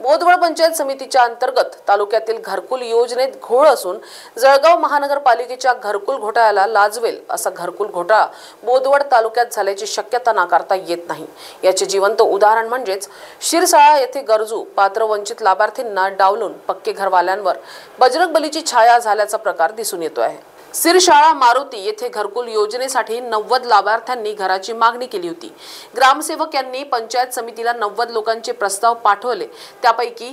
बोदवड पंचायत समितीच्या अंतर्गत तालुक्यातील घरकुल योजनेत घोळ असून जळगाव महानगरपालिकेच्या घरकुल घोटाळ्याला लाजवेल असा घरकुल घोटाळा बोदवड तालुक्यात झाल्याची शक्यता नाकारता येत नाही। याचे जिवंत उदाहरण म्हणजेच शिरसाळा येथे गरजू पात्र वंचित लाभार्थींना डावलून पक्के घरवाल्यांवर बजरंगबलीची छाया झाल्याचा प्रकार दिसून येतो आहे। शिरसाळा मारुती येथे घरकुल योजनेसाठी 90 लाभार्थ्यांनी घराची मागणी केली होती। ग्रामसेवक यांनी पंचायत समितीला 90 लोकांचे प्रस्ताव पाठवले, त्यापैकी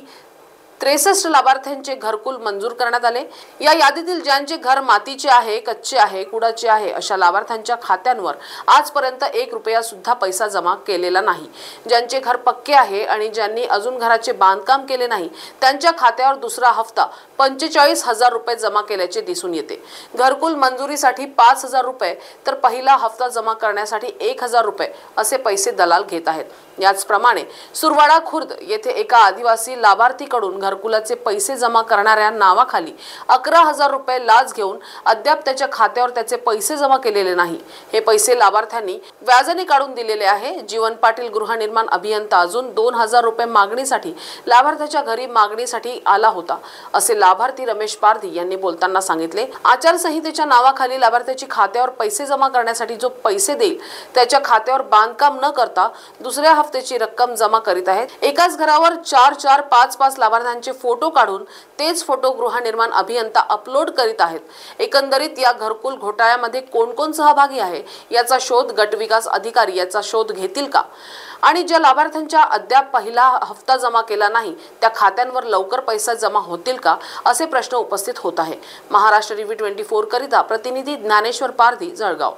63 लाभार्थ्यांचे घरकुल मंजूर करण्यात आले। या यादीतील ज्यांचे घर मातीचे आहे, कच्चे आहे, कुडाचे आहे अशा लाभार्थ्यांच्या खात्यांवर आजपर्यंत 1 रुपया सुद्धा पैसा जमा केलेला नाही। ज्यांचे घर पक्के आहे आणि ज्यांनी अजून घराचे बांधकाम केले नाही त्यांच्या खात्यावर दुसरा हप्ता 45,000 रुपये जमा केल्याचे दिसून येते। घरकुल मंजुरीसाठी 5,000 रुपये तर पहिला हप्ता जमा करण्यासाठी 1,000 रुपये असे पैसे दलाल घेत आहेत। याचप्रमाणे सुरवाडा खुर्द येथे एका आदिवासी लाभार्थीकडून घरकुलाचे पैसे जमा करणाऱ्या नावाखाली 11,000 रुपये लाच घेऊन अद्याप त्याच्या खात्यावर त्याचे पैसे जमा केलेले नाही। हे पैसे लाभार्थ्यांनी व्याजाने काढून दिलेले आहे। जीवन पाटील गृहनिर्माण अभियंता अजून 2,000 रुपये मागणीसाठी लाभार्थ्याच्या घरी मागणीसाठी आला होता असे लाभार्थी रमेश पारधी यांनी बोलताना सांगितले। आचारसंहितेच्या नावाखाली लाभार्थ्याची खात्यावर पैसे जमा करण्यासाठी जो पैसे देईल त्याच्या खात्यावर बांधकाम न करता दुसऱ्या हप्त्याची रक्कम जमा करीत आहेत। एकाच घरावर 4-4, 5-5 लाभार्थ्यांचे फोटो काढून तेच फोटो गृहनिर्माण अभियंता अपलोड करीत आहेत। एकंदरीत या घरकुल घोटाळ्यामध्ये कोण कोण सहभागी आहे याचा शोध गट विकास अधिकारी याचा शोध घेतील का आणि ज्या लाभार्थ्यांच्या अद्याप पहिला हप्ता जमा केला नाही त्या खात्यांवर लवकर पैसा जमा होतील का असे प्रश्न उपस्थित होत आहे। महाराष्ट्र टीव्ही 24 करिता प्रतिनिधी ज्ञानेश्वर पारधी, जळगाव।